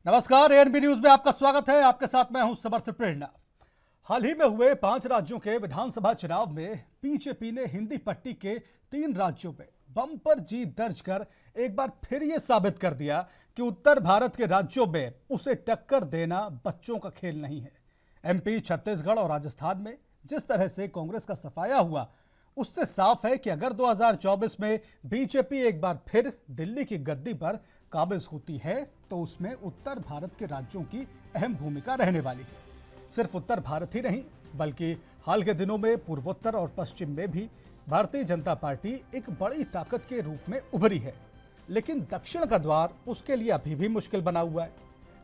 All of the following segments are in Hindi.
नमस्कार, एएनबी न्यूज में आपका स्वागत है। आपके साथ मैं हूं समर्थ प्रेरणा। हाल ही में हुए 5 राज्यों के विधानसभा चुनाव में बीजेपी ने हिंदी पट्टी के 3 राज्यों में बम्पर जीत दर्ज कर एक बार फिर यह साबित कर दिया कि उत्तर भारत के राज्यों में उसे टक्कर देना बच्चों का खेल नहीं है। एमपी, छत्तीसगढ़ और राजस्थान में जिस तरह से कांग्रेस का सफाया हुआ, उससे साफ है कि अगर 2024 में बीजेपी एक बार फिर दिल्ली की गद्दी पर काबिज होती है तो उसमें उत्तर भारत के राज्यों की अहम भूमिका रहने वाली है। सिर्फ उत्तर भारत ही नहीं, बल्कि हाल के दिनों में पूर्वोत्तर और पश्चिम में भी भारतीय जनता पार्टी एक बड़ी ताकत के रूप में उभरी है। लेकिन दक्षिण का द्वार उसके लिए अभी भी मुश्किल बना हुआ है।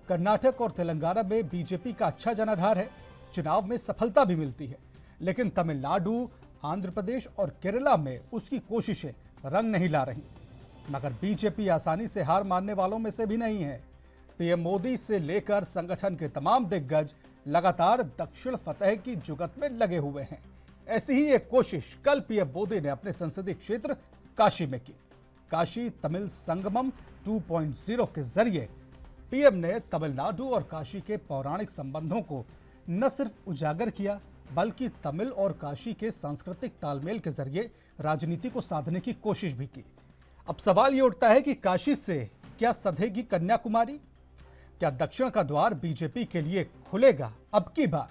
कर्नाटक और तेलंगाना में बीजेपी का अच्छा जनाधार है, चुनाव में सफलता भी मिलती है, लेकिन तमिलनाडु, आंध्र प्रदेश और केरला में उसकी कोशिशें रंग नहीं ला रही। मगर बीजेपी आसानी से हार मानने वालों में से भी नहीं है। पीएम मोदी से लेकर संगठन के तमाम दिग्गज लगातार दक्षिण फतह की जुगत में लगे हुए हैं। ऐसी ही एक कोशिश कल पीएम मोदी ने अपने संसदीय क्षेत्र काशी में की। काशी तमिल संगमम 2.0 के जरिए पीएम ने तमिलनाडु और काशी के पौराणिक संबंधों को न सिर्फ उजागर किया, बल्कि तमिल और काशी के सांस्कृतिक तालमेल के जरिए राजनीति को साधने की कोशिश भी की। अब सवाल ये उठता है कि काशी से क्या सधेगी कन्याकुमारी? क्या दक्षिण का द्वार बीजेपी के लिए खुलेगा अब की बार?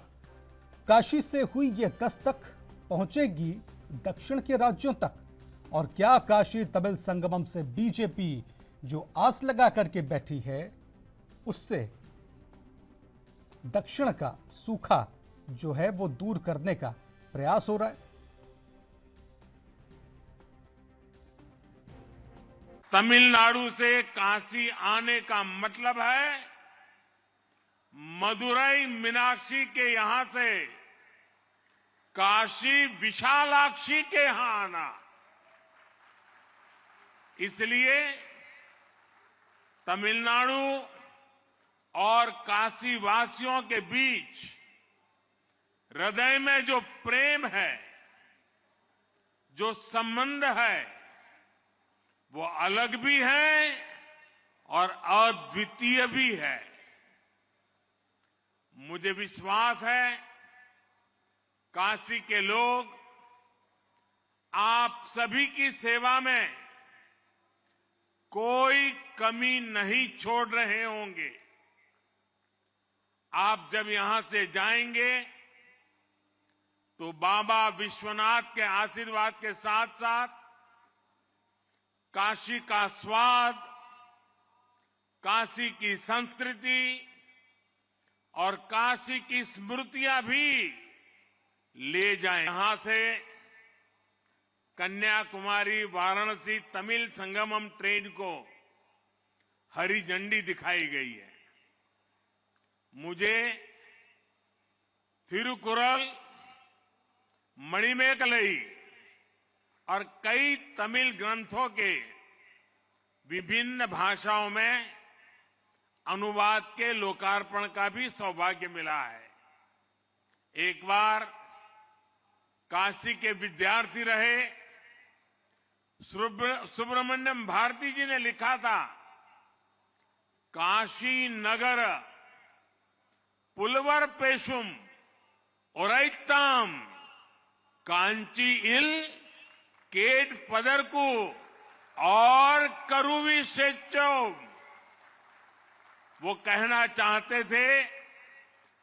काशी से हुई ये दस्तक पहुंचेगी दक्षिण के राज्यों तक? और क्या काशी तमिल संगमम से बीजेपी जो आस लगा करके बैठी है, उससे दक्षिण का सूखा जो है वो दूर करने का प्रयास हो रहा है? तमिलनाडु से काशी आने का मतलब है मदुरई मीनाक्षी के यहां से काशी विशालाक्षी के यहां आना। इसलिए तमिलनाडु और काशी वासियों के बीच हृदय में जो प्रेम है, जो संबंध है, वो अलग भी है और अद्वितीय भी है। मुझे विश्वास है काशी के लोग आप सभी की सेवा में कोई कमी नहीं छोड़ रहे होंगे। आप जब यहां से जाएंगे तो बाबा विश्वनाथ के आशीर्वाद के साथ साथ काशी का स्वाद, काशी की संस्कृति और काशी की स्मृतियां भी ले जाएं। यहां से कन्याकुमारी वाराणसी तमिल संगमम ट्रेन को हरी झंडी दिखाई गई है। मुझे थिरुकुरल, मणिमेकलई और कई तमिल ग्रंथों के विभिन्न भाषाओं में अनुवाद के लोकार्पण का भी सौभाग्य मिला है। एक बार काशी के विद्यार्थी रहे सुब्रमण्यम भारती जी ने लिखा था, काशी नगर पुलवर पेशुम ओरैताम कांची इल केट पदरकू और करुवी सेचो। वो कहना चाहते थे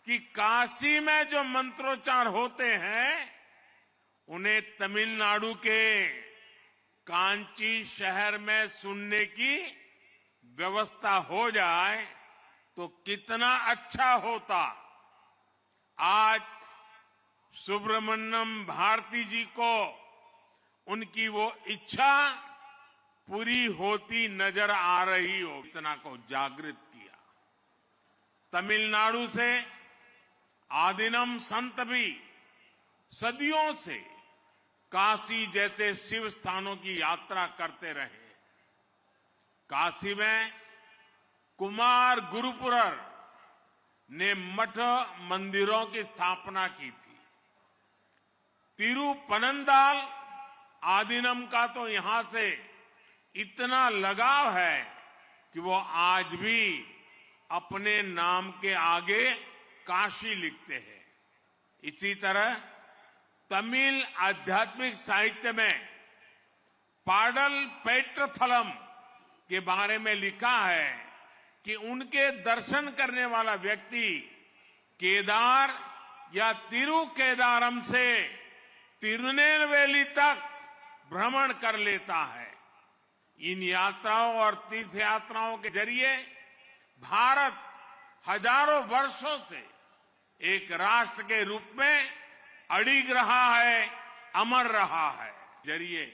कि काशी में जो मंत्रोच्चार होते हैं उन्हें तमिलनाडु के कांची शहर में सुनने की व्यवस्था हो जाए तो कितना अच्छा होता। आज सुब्रमण्यम भारती जी को उनकी वो इच्छा पूरी होती नजर आ रही हो, इतना को जागृत किया। तमिलनाडु से आदिनम संत भी सदियों से काशी जैसे शिव स्थानों की यात्रा करते रहे। काशी में कुमार गुरुपुरर ने मठ मंदिरों की स्थापना की थी। तिरुपनंदाल आदिनम का तो यहां से इतना लगाव है कि वो आज भी अपने नाम के आगे काशी लिखते हैं। इसी तरह तमिल आध्यात्मिक साहित्य में पाडल पेट्रथलम के बारे में लिखा है कि उनके दर्शन करने वाला व्यक्ति केदार या तिरुकेदारम से तिरुनेलवेली तक भ्रमण कर लेता है। इन यात्राओं और तीर्थ यात्राओं के जरिए भारत हजारों वर्षों से एक राष्ट्र के रूप में अडिग रहा है, अमर रहा है। जरिए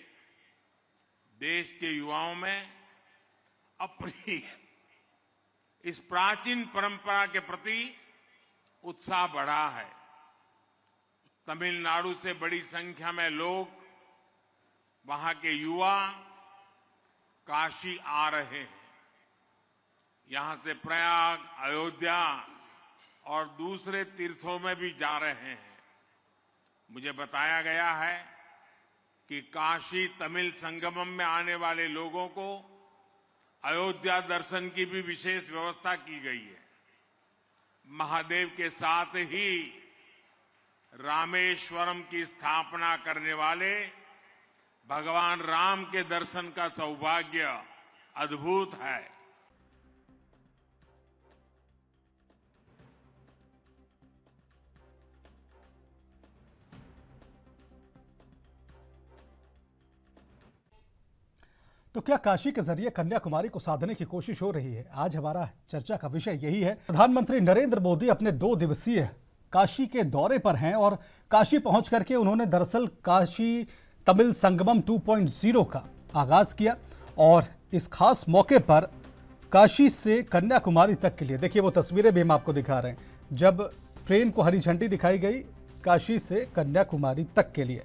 देश के युवाओं में अपनी इस प्राचीन परंपरा के प्रति उत्साह बढ़ा है। तमिलनाडु से बड़ी संख्या में लोग, वहां के युवा काशी आ रहे हैं। यहां से प्रयाग, अयोध्या और दूसरे तीर्थों में भी जा रहे हैं। मुझे बताया गया है कि काशी तमिल संगमम में आने वाले लोगों को अयोध्या दर्शन की भी विशेष व्यवस्था की गई है। महादेव के साथ ही रामेश्वरम की स्थापना करने वाले भगवान राम के दर्शन का सौभाग्य अद्भुत है। तो क्या काशी के जरिए कन्याकुमारी को साधने की कोशिश हो रही है? आज हमारा चर्चा का विषय यही है। प्रधानमंत्री नरेंद्र मोदी अपने 2 दिवसीय काशी के दौरे पर हैं और काशी पहुंच करके उन्होंने दरअसल काशी तमिल संगमम 2.0 का आगाज किया और इस खास मौके पर काशी से कन्याकुमारी तक के लिए, देखिए वो तस्वीरें भी हम आपको दिखा रहे हैं, जब ट्रेन को हरी झंडी दिखाई गई काशी से कन्याकुमारी तक के लिए।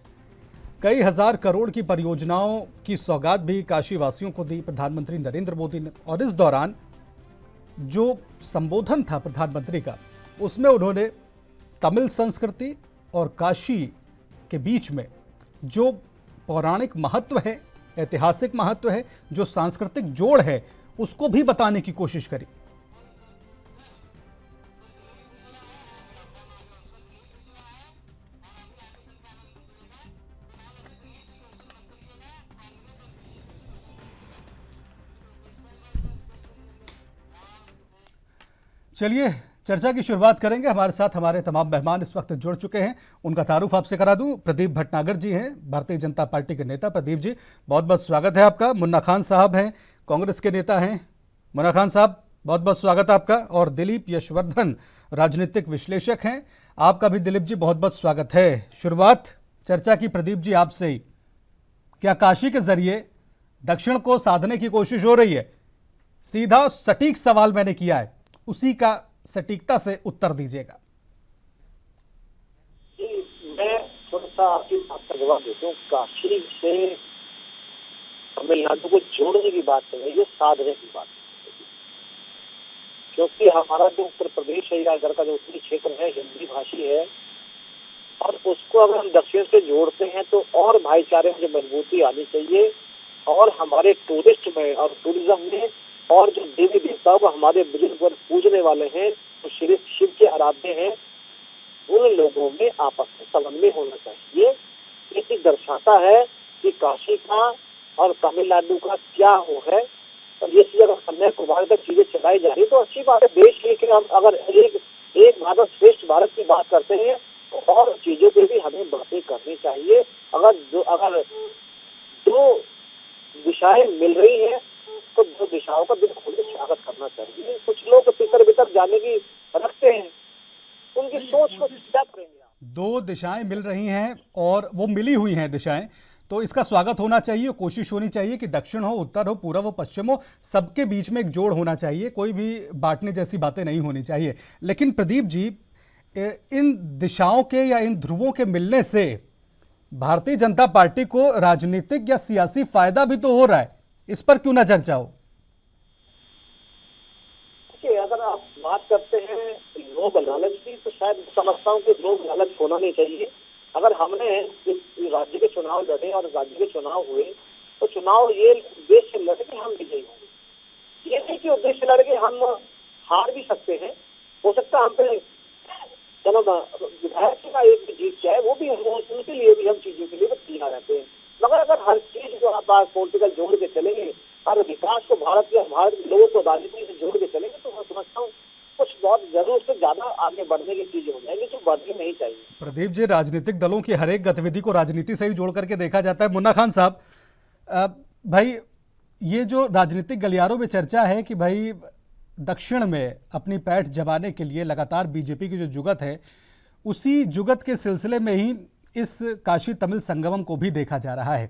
कई हजार करोड़ की परियोजनाओं की सौगात भी काशी वासियों को दी प्रधानमंत्री नरेंद्र मोदी ने। और इस दौरान जो संबोधन था प्रधानमंत्री का, उसमें उन्होंने तमिल संस्कृति और काशी के बीच में जो पौराणिक महत्व है, ऐतिहासिक महत्व है, जो सांस्कृतिक जोड़ है, उसको भी बताने की कोशिश करी। चलिए चर्चा की शुरुआत करेंगे। हमारे साथ हमारे तमाम मेहमान इस वक्त जुड़ चुके हैं। उनका तारुफ आपसे करा दूं। प्रदीप भटनागर जी हैं, भारतीय जनता पार्टी के नेता। प्रदीप जी, बहुत बहुत स्वागत है आपका। मुन्ना खान साहब हैं, कांग्रेस के नेता हैं। मुन्ना खान साहब, बहुत बहुत स्वागत है आपका। और दिलीप यशवर्धन, राजनीतिक विश्लेषक हैं। आपका भी दिलीप जी बहुत बहुत स्वागत है। शुरुआत चर्चा की प्रदीप जी आपसे ही। क्या काशी के जरिए दक्षिण को साधने की कोशिश हो रही है? सीधा सटीक सवाल मैंने किया है, उसी का सटीकता से उत्तर दीजिएगा। मैं थोड़ा सा आपकी बात का जवाब देता हूँ। काशी से तमिलनाडु को जोड़ने की बात कर रही है, साधने की बात, क्योंकि हमारा जो उत्तर प्रदेश है या इधर का जो उत्तरी क्षेत्र है हिंदी भाषी है, और उसको अगर हम दक्षिण से जोड़ते हैं तो और भाईचारे में जो मजबूती आनी चाहिए, और हमारे टूरिस्ट में और टूरिज्म में, और जो देवी देवताओं को हमारे बुजुर्ग वर्ग पूजने वाले हैं, तो श्री शिव के आराध्य हैं, उन लोगों में आपस में समन्वय होना चाहिए। ये दर्शाता है कि काशी का और तमिलनाडु का क्या हो है। और ये चीज अगर कन्याकुमारी तक चीजें चलाई जा रही तो अच्छी बात है। देश लेके हम अगर एक भारत श्रेष्ठ भारत की बात करते हैं तो और चीजों पे भी हमें बातें करनी चाहिए। अगर दो दिशाएं मिल रही हैं तो दो दिशाओं का दिल खोल स्वागत करना चाहिए। कुछ लोग तितर बितर जाने की रखते हैं, उनकी सोच को क्या करेंगे आप? 2 दिशाएं मिल रही हैं और वो मिली हुई हैं दिशाएं, तो इसका स्वागत होना चाहिए। कोशिश होनी चाहिए कि दक्षिण हो, उत्तर हो, पूर्व हो, पश्चिम हो, सबके बीच में एक जोड़ होना चाहिए। कोई भी बांटने जैसी बातें नहीं होनी चाहिए। लेकिन प्रदीप जी, इन दिशाओं के या इन ध्रुवों के मिलने से भारतीय जनता पार्टी को राजनीतिक या सियासी फायदा भी तो हो रहा है, इस पर क्यों ना चर्चा हो? अगर आप बात करते हैं लोग लालच की, तो शायद समझता हूँ कि लोग लालच होना नहीं चाहिए। अगर हमने इस राज्य के चुनाव लड़े और राज्य के चुनाव हुए तो चुनाव ये उद्देश्य लड़े कि हम विजयी होंगे। ये नहीं कि उद्देश्य लड़के हार भी सकते हैं। हो सकता है हम पे चलो विधायक का एक भी जीत जाए, वो भी उनके लिए भी हम चीजों के लिए तैयार रहते हैं। मगर अगर हर चीज जो आप पॉलिटिकल जोड़ के चलेंगे, हर विकास को भारत के लोगों को राजनीति से जोड़ के चलेंगे, तो मैं समझता हूँ कुछ बहुत जरूर से ज्यादा आगे बढ़ने की चीजें हो जाएंगी जो बढ़नी नहीं चाहिए। प्रदीप जी, राजनीतिक दलों की हर एक गतिविधि को राजनीति से ही जोड़ करके देखा जाता है। मुन्ना खान साहब, भाई ये जो राजनीतिक गलियारों में चर्चा है कि भाई दक्षिण में अपनी पैठ जमाने के लिए लगातार बीजेपी की जो जुगत है, उसी जुगत के सिलसिले में ही इस काशी तमिल संगमम को भी देखा जा रहा है।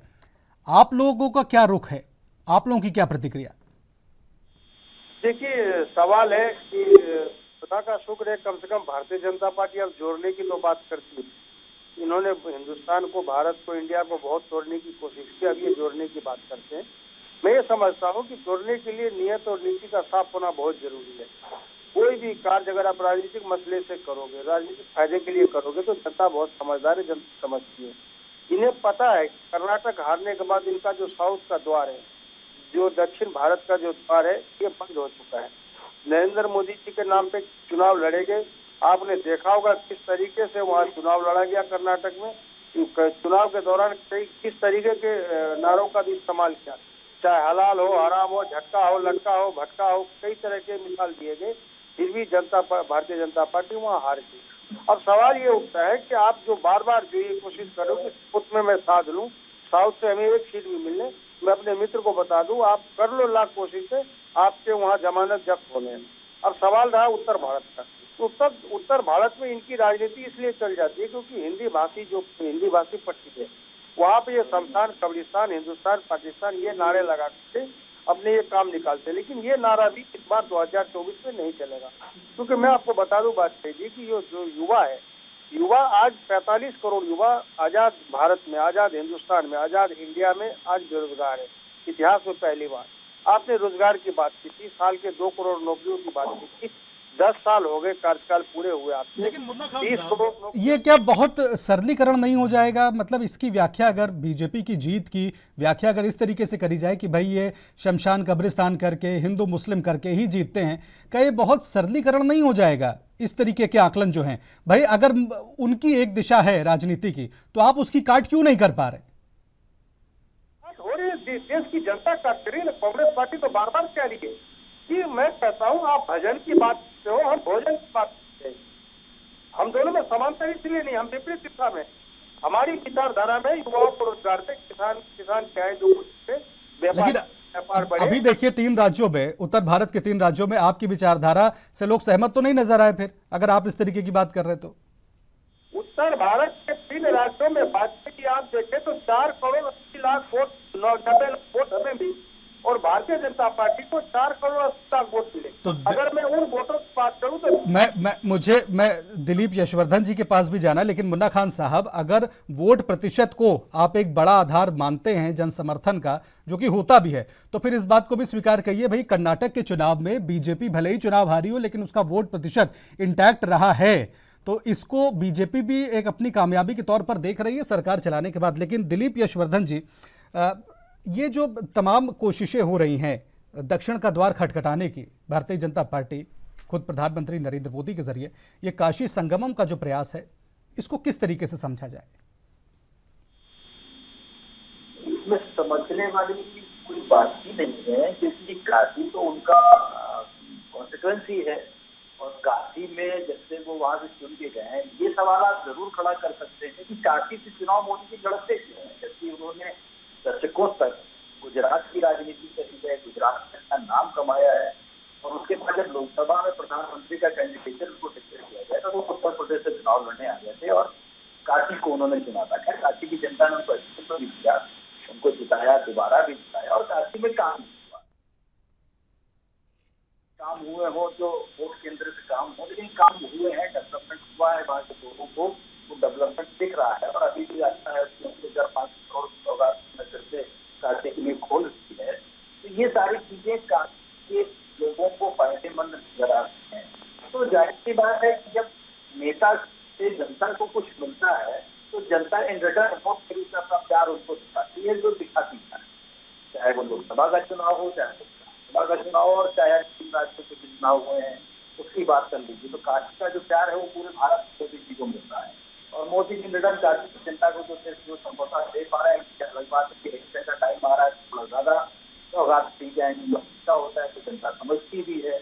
आप लोगों का क्या रुख है, आप लोगों की क्या प्रतिक्रिया? देखिए, सवाल है कि खुदा का शुक्र है, कम से कम भारतीय जनता पार्टी अब जोड़ने की तो बात करती है। इन्होंने हिंदुस्तान को, भारत को, इंडिया को बहुत तोड़ने की कोशिश की, अब ये जोड़ने की बात करते हैं। मैं ये समझता हूँ कि जोड़ने के लिए नियत और नीति का साफ होना बहुत जरूरी है। कोई भी कार्य अगर आप राजनीतिक मसले से करोगे, राजनीतिक फायदे के लिए करोगे, तो जनता बहुत समझदार है, जनता समझती है। इन्हें पता है कर्नाटक हारने के बाद इनका जो साउथ का द्वार है, जो दक्षिण भारत का जो द्वार है, ये बंद हो चुका है। नरेंद्र मोदी जी के नाम पे चुनाव लड़े गए। आपने देखा होगा किस तरीके से वहाँ चुनाव लड़ा गया कर्नाटक में। चुनाव के दौरान किस तरीके के नारों का भी इस्तेमाल किया, चाहे हलाल हो, हराम हो, झटका हो, लटका हो, भटका हो, कई तरह के मिसाल दिए गए। फिर भी भारतीय जनता पार्टी वहाँ हार गई। अब सवाल ये उठता है कि आप जो बार बार जो ये कोशिश करो कि साउथ में मैं साध लूँ, साउथ से हमें एक सीट भी मिलने, मैं अपने मित्र को बता दूं, आप कर लो लाख कोशिश से, आपके वहाँ जमानत जब्त होने हैं। अब सवाल रहा उत्तर भारत का। उत्तर भारत में इनकी राजनीति इसलिए चल जाती है क्योंकि हिंदी भाषी पट्टी है, वहाँ पे ये शमशान, कब्रिस्तान, हिंदुस्तान, पाकिस्तान, ये नारे लगा के अपने ये काम निकालते हैं। लेकिन ये नारा भी इस बार 2024 में नहीं चलेगा, क्योंकि मैं आपको बता दूं बात जी कि ये जो युवा आज 45 करोड़ युवा आजाद भारत में, आजाद हिंदुस्तान में, आजाद इंडिया में आज बेरोजगार है। इतिहास में पहली बार आपने रोजगार की बात की थी, साल के 2 करोड़ नौकरियों की बात की थी। 10 साल हो गए कार्यकाल पूरे हुए आपके। लेकिन मुन्ना खान साहब, ये क्या बहुत सरलीकरण नहीं हो जाएगा? मतलब इसकी व्याख्या, अगर बीजेपी की जीत की व्याख्या अगर इस तरीके से करी जाए कि भाई ये शमशान कब्रिस्तान करके, हिंदू मुस्लिम करके ही जीतते हैं, क्या ये बहुत सरलीकरण नहीं हो जाएगा? इस तरीके के आकलन जो हैं, भाई अगर उनकी एक दिशा है राजनीति की, तो आप उसकी काट क्यों नहीं कर पा रहे? देश की जनता काट करी ना, कांग्रेस पार्टी तो बार बार कह रही है कि मैं कहता हूँ आप भजन की बात करते हो, हम भोजन की बात करते हैं। हम दोनों में समानता इसलिए नहीं, हम विपरीत दिशा में, हमारी विचारधारा में युवाओं को रोजगार से, किसान चाहे जो लेकिन अभी देखिए 3 राज्यों में, उत्तर भारत के 3 राज्यों में आपकी विचारधारा से लोग सहमत तो नहीं नजर आए। फिर अगर आप इस तरीके की बात कर रहे हैं तो उत्तर भारत के 3 राज्यों में भाजपा की आप देखें तो 4 करोड़ 80 लाख वोट, 90 लाख वोट हमें भी, और भारतीय जनता पार्टी को 4 करोड़ 80 लाख वोट मिले। तो अगर मैं उन वोटों की बात करूं तो मैं दिलीप यशवर्धन जी के पास भी जाना है, लेकिन मुन्ना खान साहब, अगर वोट प्रतिशत को आप एक बड़ा आधार मानते हैं जन समर्थन का, जो कि होता भी है, तो फिर इस बात को भी स्वीकार करिए भाई, कर्नाटक के चुनाव में बीजेपी भले ही चुनाव हारी हो, लेकिन उसका वोट प्रतिशत इंटैक्ट रहा है। तो इसको बीजेपी भी एक अपनी कामयाबी के तौर पर देख रही है सरकार चलाने के बाद। लेकिन दिलीप यशवर्धन जी, ये जो तमाम कोशिशें हो रही हैं दक्षिण का द्वार खटखटाने की, भारतीय जनता पार्टी खुद प्रधानमंत्री नरेंद्र मोदी के जरिए, ये काशी संगमम का जो प्रयास है, इसको किस तरीके से समझा जाए? इसमें समझने वाली कोई बात ही नहीं है, क्योंकि काशी तो उनका कॉन्सिक्वेंस है, और काशी में जैसे वो वहां से चुन के गए हैं, ये सवाल आप जरूर खड़ा कर सकते हैं कि काशी से चुनाव मोदी की लड़ते क्यों हैं, जबकि उन्होंने दशकों तक गुजरात की राजनीति करी है, गुजरात में अपना नाम कमाया है, और उसके बाद जब लोकसभा में प्रधानमंत्री का कैंडिडेट उनको डिक्लेयर किया गया तो वो उत्तर प्रदेश से चुनाव लड़ने आ गए थे और काशी को उन्होंने चुना था। खैर, काशी की जनता ने उनको अच्छे भी दिया, उनको जिताया, दोबारा भी जिताया, और काशी में काम हुए हो, जो वोट केंद्र से काम हो, लेकिन काम हुए हैं, डेवलपमेंट हुआ है, वहाँ के लोगों को वो डेवलपमेंट दिख रहा है, और अभी भी अच्छा है, 5 करोड़ होगा से काशी के लिए खोल रही है। तो ये सारी चीजें काशी के लोगों को फायदेमंद नजर आती हैं। तो जाहिर सी बात है कि जब नेता से जनता को कुछ मिलता है तो जनता इन रिटर्न वोट के रूप में अपना प्यार उनको दिखाती है, जो दिखाती है, चाहे वो लोकसभा का चुनाव हो, चाहे लोकसभा का चुनाव, और चाहे 3 राज्यों के चुनाव हुए हैं, उसकी बात कर लीजिए तो काशी का जो प्यार है वो पूरे भारत मोदी जी को मिल रहा है। और मोदी जी निडर काशी की जनता को जो समोसा दे पा रहे हैं, क्या अलग बात है कि इलेक्शन का टाइम आ रहा है, थोड़ा ज्यादा सौगात दी जाएंगी, अच्छा होता है तो जनता समझती भी है।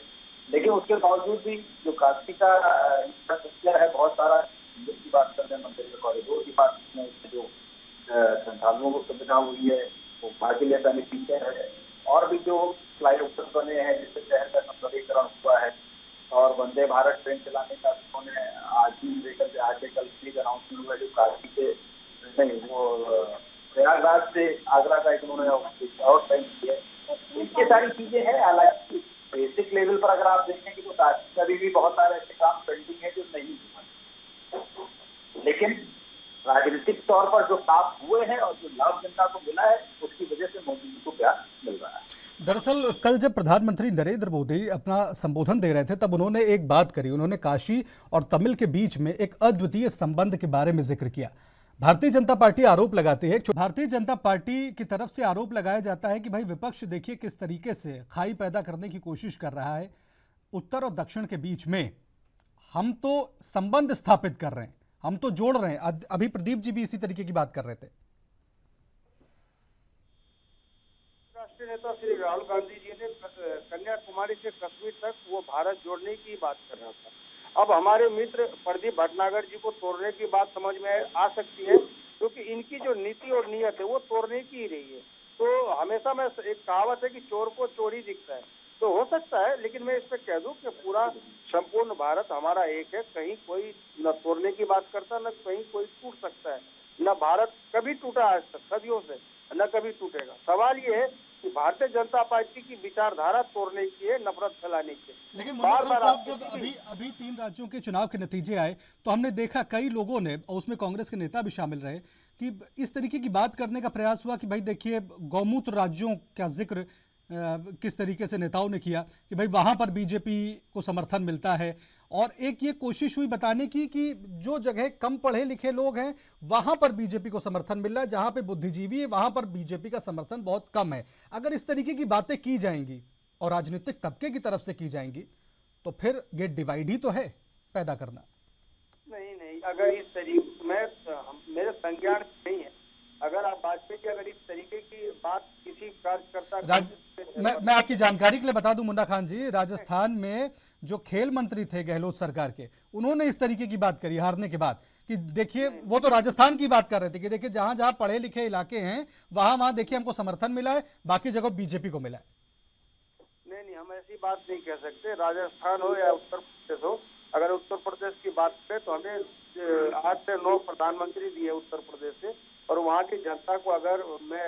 लेकिन उसके बावजूद भी जो काशी का इंफ्रास्ट्रक्चर है, बहुत सारा की बात करते हैं, मंदिर के कॉरिडोर की बात करते हैं, उसमें जो संसाधनों को सुविधा हुई है वो भाग्य लेता बेनिफिशियर है। और भी जो फ्लाईओवर बने हैं जिससे शहर का सौंदर्यीकरण हुआ है, और वंदे भारत ट्रेन चलाने का उन्होंने आज ही लेकर के आगे कल प्लीज अनाउंसमेंट हुआ, जो काशी से नहीं वो प्रयागराज से आगरा का एक उन्होंने और टाइम किया है। ये सारी चीजें हैं। हालांकि बेसिक लेवल पर अगर आप देखेंगे तो काशी का भी बहुत सारे ऐसे काम पेंडिंग है जो नहीं हुआ, लेकिन राजनीतिक तौर पर जो काम हुए हैं और जो लाभ जनता को मिला है उसकी वजह से मोदी जी को प्यार मिल रहा है। दरअसल कल जब प्रधानमंत्री नरेंद्र मोदी अपना संबोधन दे रहे थे तब उन्होंने एक बात करी। उन्होंने काशी और तमिल के बीच में एक अद्वितीय संबंध के बारे में जिक्र किया। भारतीय जनता पार्टी आरोप लगाती है, भारतीय जनता पार्टी की तरफ से आरोप लगाया जाता है कि भाई विपक्ष देखिए किस तरीके से खाई पैदा करने की कोशिश कर रहा है उत्तर और दक्षिण के बीच में। हम तो संबंध स्थापित कर रहे हैं, हम तो जोड़ रहे हैं। अभी प्रदीप जी भी इसी तरीके की बात कर रहे थे। राष्ट्रीय नेता श्री राहुल गांधी जी ने कन्याकुमारी से कश्मीर तक वो भारत जोड़ने की बात कर रहा था। अब हमारे मित्र प्रदीप भटनागर जी को तोड़ने की बात समझ में आ सकती है, क्योंकि इनकी जो नीति और नीयत है वो तोड़ने की ही रही है। तो हमेशा मैं एक कहावत है कि चोर को चोर ही दिखता है, तो हो सकता है, लेकिन मैं इस पर कह दूं कि पूरा संपूर्ण भारत हमारा एक है। कहीं कोई न तोड़ने की बात करता, न कहीं कोई टूट सकता है। न भारत कभी टूटा आज तक, सदियों से, न कभी टूटेगा। सवाल ये है कि भारतीय जनता पार्टी की विचारधारा तोड़ने की है, नफरत फैलाने की है। लेकिन मुन्ना खान साहब, जब अभी 3 राज्यों के चुनाव के नतीजे आए तो हमने देखा कई लोगों ने, और उसमें कांग्रेस के नेता भी शामिल रहे, कि इस तरीके की बात करने का प्रयास हुआ कि भाई देखिए गौमूत्र राज्यों का जिक्र किस तरीके से नेताओं ने किया कि भाई वहां पर बीजेपी को समर्थन मिलता है। और एक ये कोशिश हुई बताने की कि जो जगह कम पढ़े लिखे लोग हैं वहां पर बीजेपी को समर्थन मिल रहा है, जहां पे बुद्धिजीवी है वहां पर बीजेपी का समर्थन बहुत कम है। अगर इस तरीके की बातें की जाएंगी और राजनीतिक तबके की तरफ से की जाएंगी तो फिर ये डिवाइड ही तो है पैदा करना। नहीं, अगर इस तरीके में मेरे संज्ञान नहीं है। अगर आप वाजपेयी की अगर इस तरीके की बात किसी कार्यकर्ता मैं आपकी जानकारी के लिए बता दूं मुन्ना खान जी, राजस्थान में जो खेल मंत्री थे गहलोत सरकार के, उन्होंने इस तरीके की बात करी हारने के बाद कि देखिए, वो तो राजस्थान की बात कर रहे थे कि देखिए जहां जहां पढ़े लिखे इलाके हैं वहां देखिए हमको समर्थन मिला है, बाकी जगह बीजेपी को मिला है। नहीं, हम ऐसी बात नहीं कह सकते। राजस्थान हो या उत्तर प्रदेश हो, अगर उत्तर प्रदेश की बात करें तो हमें 8 से 9 प्रधानमंत्री दिए उत्तर प्रदेश से, और वहाँ की जनता को अगर मैं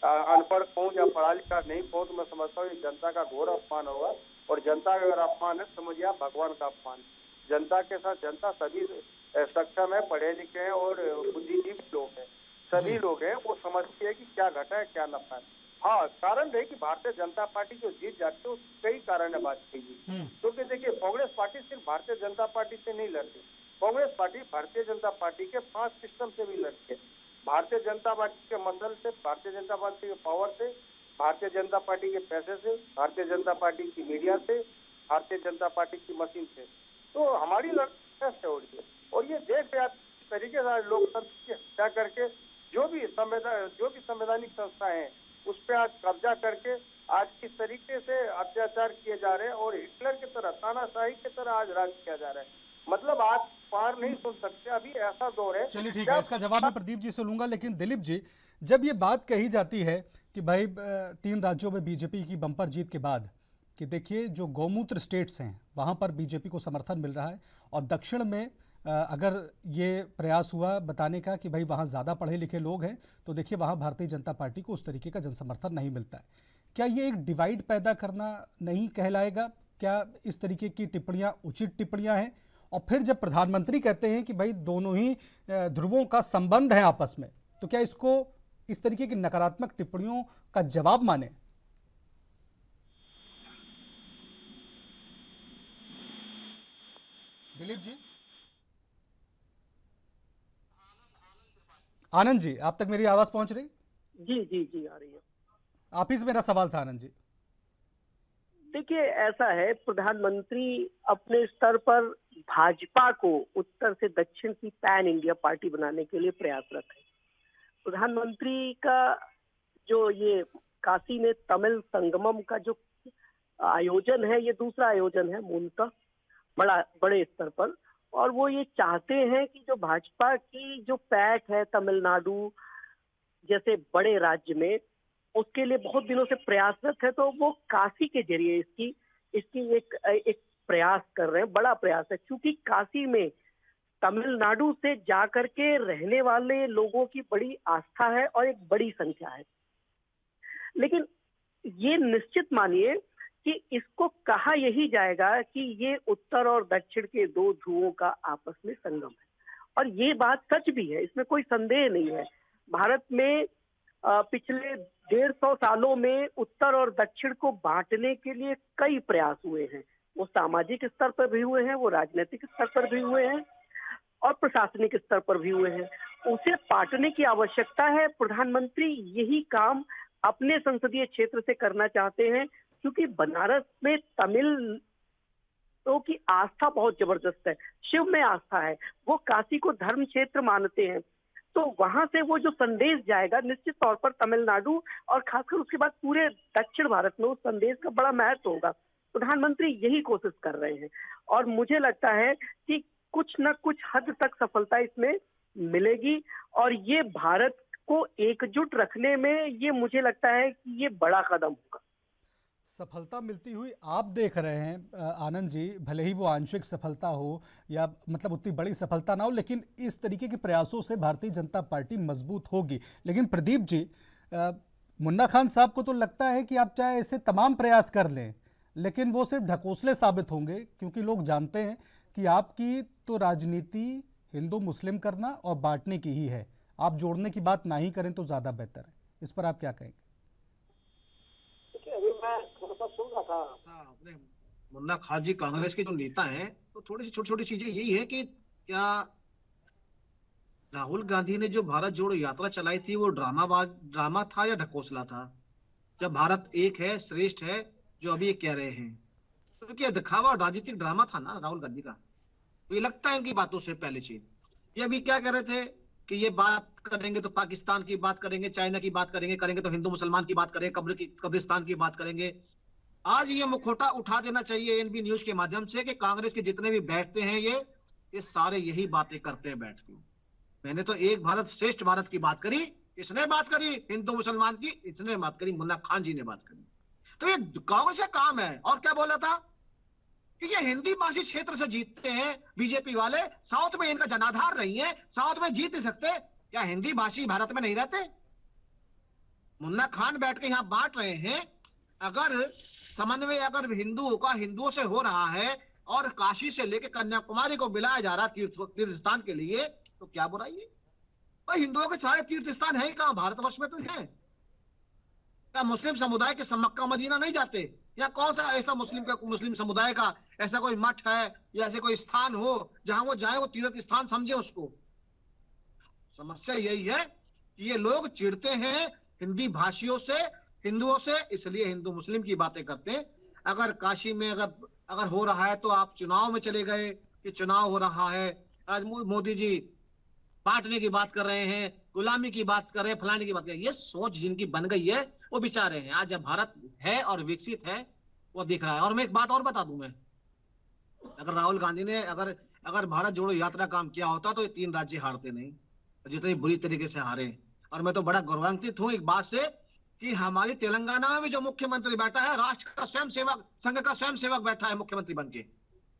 अनपढ़ कहूँ या पढ़ा लिखा नहीं कहूँ तो मैं समझता हूँ जनता का घोर अपमान होगा। और जनता का अगर अपमान है समझिए आप भगवान का अपमान। जनता के साथ जनता सभी सक्षम है, पढ़े लिखे हैं और बुद्धिजीवी लोग हैं, सभी लोग हैं। वो समझती है कि क्या घटा है क्या नफा है। हाँ, कारण है कि भारतीय जनता पार्टी जो जीत जाती है उसके कई कारण है वाजपेयी जी। क्योंकि देखिए कांग्रेस पार्टी सिर्फ भारतीय जनता पार्टी से नहीं लड़ती। कांग्रेस पार्टी भारतीय जनता पार्टी के 5 सिस्टम से भी लड़ती है। भारतीय जनता पार्टी के मसल से, भारतीय जनता पार्टी के पावर से, भारतीय जनता पार्टी के पैसे से, भारतीय जनता पार्टी की मीडिया से, भारतीय जनता पार्टी की मशीन से। तो हमारी लड़ाई से हो रही है। और ये देश या तरीके से लोकतंत्र की हत्या करके जो भी संवैधानिक संस्थाएं हैं उस पर आज कब्जा करके आज किस तरीके से अत्याचार किए जा रहे हैं और हिटलर की तरह, तानाशाही की तरह आज राज किया जा रहा है। मतलब आज पार नहीं सुन सकते, अभी ऐसा दौर है। चलिए ठीक है, इसका जवाब मैं प्रदीप जी से लूंगा। लेकिन दिलीप जी, जब ये बात कही जाती है कि भाई 3 राज्यों में बीजेपी की बंपर जीत के बाद कि देखिए जो गौमूत्र स्टेट्स हैं वहां पर बीजेपी को समर्थन मिल रहा है, और दक्षिण में अगर ये प्रयास हुआ बताने का कि भाई वहाँ ज़्यादा पढ़े लिखे लोग हैं तो देखिए वहाँ भारतीय जनता पार्टी को उस तरीके का जनसमर्थन नहीं मिलता है, क्या ये एक डिवाइड पैदा करना नहीं कहलाएगा? क्या इस तरीके की टिप्पणियाँ उचित टिप्पणियाँ हैं? और फिर जब प्रधानमंत्री कहते हैं कि भाई दोनों ही ध्रुवों का संबंध है आपस में, तो क्या इसको इस तरीके की नकारात्मक टिप्पणियों का जवाब माने? दिलीप जी, आनंद जी, आप तक मेरी आवाज पहुंच रही? जी आ रही है। आप ही से मेरा सवाल था आनंद जी। देखिए, ऐसा है, प्रधानमंत्री अपने स्तर पर भाजपा को उत्तर से दक्षिण की पैन इंडिया पार्टी बनाने के लिए प्रयासरत है। प्रधानमंत्री का जो ये काशी में तमिल संगमम का जो आयोजन है, ये दूसरा आयोजन है मूलतः बड़े स्तर पर, और वो ये चाहते हैं कि जो भाजपा की जो पैठ है तमिलनाडु जैसे बड़े राज्य में, उसके लिए बहुत दिनों से प्रयासरत है। तो वो काशी के जरिए इसकी एक प्रयास कर रहे हैं, बड़ा प्रयास है, क्योंकि काशी में तमिलनाडु से जाकर के रहने वाले लोगों की बड़ी आस्था है और एक बड़ी संख्या है। लेकिन ये निश्चित मानिए कि इसको कहा यही जाएगा कि ये उत्तर और दक्षिण के दो ध्रुवों का आपस में संगम है, और ये बात सच भी है, इसमें कोई संदेह नहीं है। भारत में पिछले 150 सालों में उत्तर और दक्षिण को बांटने के लिए कई प्रयास हुए हैं। वो सामाजिक स्तर पर भी हुए हैं, वो राजनीतिक स्तर पर भी हुए हैं, और प्रशासनिक स्तर पर भी हुए हैं। उसे बांटने की आवश्यकता है। प्रधानमंत्री यही काम अपने संसदीय क्षेत्र से करना चाहते हैं, क्योंकि बनारस में तमिल की आस्था बहुत जबरदस्त है, शिव में आस्था है, वो काशी को धर्म क्षेत्र मानते हैं। तो वहां से वो जो संदेश जाएगा, निश्चित तौर पर तमिलनाडु और खासकर उसके बाद पूरे दक्षिण भारत में उस संदेश का बड़ा महत्व होगा। प्रधानमंत्री यही कोशिश कर रहे हैं, और मुझे लगता है कि कुछ न कुछ हद तक सफलता इसमें मिलेगी, और ये भारत को एकजुट रखने में ये मुझे लगता है कि ये बड़ा कदम होगा। सफलता मिलती हुई आप देख रहे हैं आनंद जी, भले ही वो आंशिक सफलता हो या मतलब उतनी बड़ी सफलता ना हो, लेकिन इस तरीके के प्रयासों से भारतीय जनता पार्टी मजबूत होगी। लेकिन प्रदीप जी, मुन्ना खान साहब को तो लगता है कि आप चाहे ऐसे तमाम प्रयास कर लें, लेकिन वो सिर्फ ढकोसले साबित होंगे, क्योंकि लोग जानते हैं कि आपकी तो राजनीति हिंदू मुस्लिम करना और बांटने की ही है। आप जोड़ने की बात ना ही करें तो ज़्यादा बेहतर है। इस पर आप क्या कहेंगे? अपने मुन्ना खान जी कांग्रेस के जो नेता हैं, तो थोड़ी सी छोटी छोटी चीजें यही है कि क्या राहुल गांधी ने जो भारत जोड़ो यात्रा चलाई थी वो ड्रामा था या ढकोसला था? जब भारत एक है, श्रेष्ठ है, जो अभी ये कह रहे हैं, तो क्या दिखावा और राजनीतिक ड्रामा था ना राहुल गांधी का? तो ये लगता है इनकी बातों से पहले चीज। ये अभी क्या कह रहे थे कि ये बात करेंगे तो पाकिस्तान की बात करेंगे, चाइना की बात करेंगे तो हिंदू मुसलमान की बात करेंगे, कब्रिस्तान की बात करेंगे। आज ये मुखौटा उठा देना चाहिए एनबी न्यूज के माध्यम से कि कांग्रेस के जितने भी बैठते हैं ये सारे यही बातें करते हैं बैठ के। मैंने तो एक भारत श्रेष्ठ भारत की बात करी, इसने बात करी हिंदू मुसलमान की, इसने बात करी, मुन्ना खान जी ने बात करी। तो ये कांग्रेस का काम है। और क्या बोला था कि ये हिंदी भाषी क्षेत्र से जीतते हैं बीजेपी वाले, साउथ में इनका जनाधार नहीं है, साउथ में जीत नहीं सकते। क्या हिंदी भाषी भारत में नहीं रहते? मुन्ना खान बैठ के यहां बांट रहे हैं। अगर समन्वय अगर हिंदुओं का हिंदुओं से हो रहा है और काशी से लेकर कन्याकुमारी को मिलाया जा रहा है तीर्थ स्थान के लिए, तो क्या बुराई है? और हिंदुओं के सारे तीर्थ स्थान है ही कहां? भारतवर्ष में तो है। क्या मुस्लिम समुदाय के मक्का मदीना नहीं जाते? या कौन सा ऐसा मुस्लिम समुदाय का ऐसा कोई मठ है या ऐसे कोई स्थान हो जहां वो जाए, वो तीर्थ स्थान समझे उसको? समस्या यही है कि ये लोग चिढ़ते हैं हिंदी भाषियों से, हिंदुओं से, इसलिए हिंदू मुस्लिम की बातें करते हैं। अगर काशी में अगर हो रहा है तो आप चुनाव में चले गए कि चुनाव हो रहा है। आज मोदी जी बांटने की बात कर रहे हैं, गुलामी की बात कर रहे हैं, फलाने की बात कर रहे हैं। ये सोच जिनकी बन गई है वो बेचारे हैं। आज जब भारत है और विकसित है वो दिख रहा है। और मैं एक बात और बता दूं, मैं अगर राहुल गांधी ने अगर भारत जोड़ो यात्रा काम किया होता तो ये 3 राज्य हारते नहीं, जितनी बुरी तरीके से हारे। और मैं तो बड़ा गौरवान्वित हूं एक बात से कि हमारी तेलंगाना में भी जो मुख्यमंत्री बैठा है, राष्ट्र का स्वयंसेवक, संघ का स्वयंसेवक बैठा है मुख्यमंत्री बनके,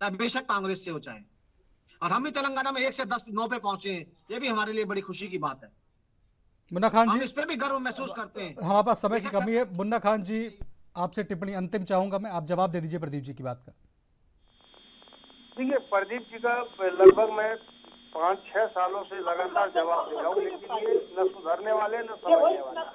बेशक कांग्रेस से हो चाहे। और हम भी तेलंगाना में 1 से 10 9 पे पहुंचे हैं। ये भी हमारे लिए बड़ी खुशी की बात है। मुन्ना खान जी, हम इस पे भी गर्व महसूस करते हैं। हमारे पास समय की कमी है। मुन्ना खान जी, आपसे टिप्पणी अंतिम चाहूंगा मैं, आप जवाब दे दीजिए प्रदीप जी की बात का। देखिए, प्रदीप जी का लगभग मैं 5-6 सालों से लगातार जवाब दे रहा हूँ, लेकिन ये न सुधरने वाले न समझने वाले।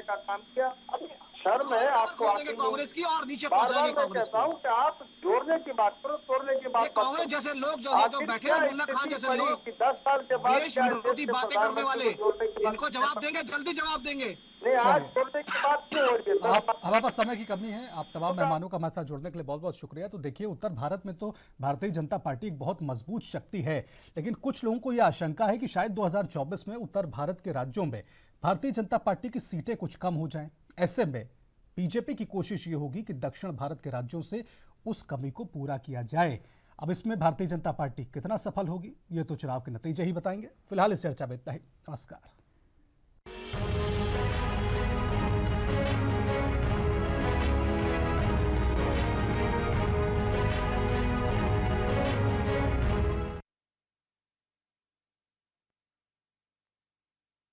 का काम किया, शर्म है आपको। छोड़ेंगे कांग्रेस की और नीचे बार बार पहुंचाएंगे मैं कांग्रेस कहता को। हूँ कि आप जोड़ने की बात करो, तोड़ने की ये बात मत कांग्रेस करो। जैसे लोग जो आखिर बैठे क्या हैं, मुल्ला खान स्थिति जैसे बनी लोग कि 10 साल के बाद देश क्या विरोधी देश के बातें करने वाले, प्रधानमंत्री को जोड़ने की बात इनको जवाब देंगे, जल्दी जवाब देंगे। नहीं, आज चलिए। जोड़ने की बात क्यों हो रही है? आप हमारे पास समय की कमी है। आप तमाम मेहमानों का हमारे साथ जुड़ने के लिए बहुत बहुत शुक्रिया। तो देखिए, उत्तर भारत में तो भारतीय जनता पार्टी एक बहुत मजबूत शक्ति है, लेकिन कुछ लोगों को यह आशंका है कि शायद 2024 में उत्तर भारत के राज्यों में भारतीय जनता पार्टी की सीटें कुछ कम हो जाएं। ऐसे में बीजेपी की कोशिश ये होगी कि दक्षिण भारत के राज्यों से उस कमी को पूरा किया जाए। अब इसमें भारतीय जनता पार्टी कितना सफल होगी, ये तो चुनाव के नतीजे ही बताएंगे। फिलहाल इस चर्चा में इतना ही। नमस्कार।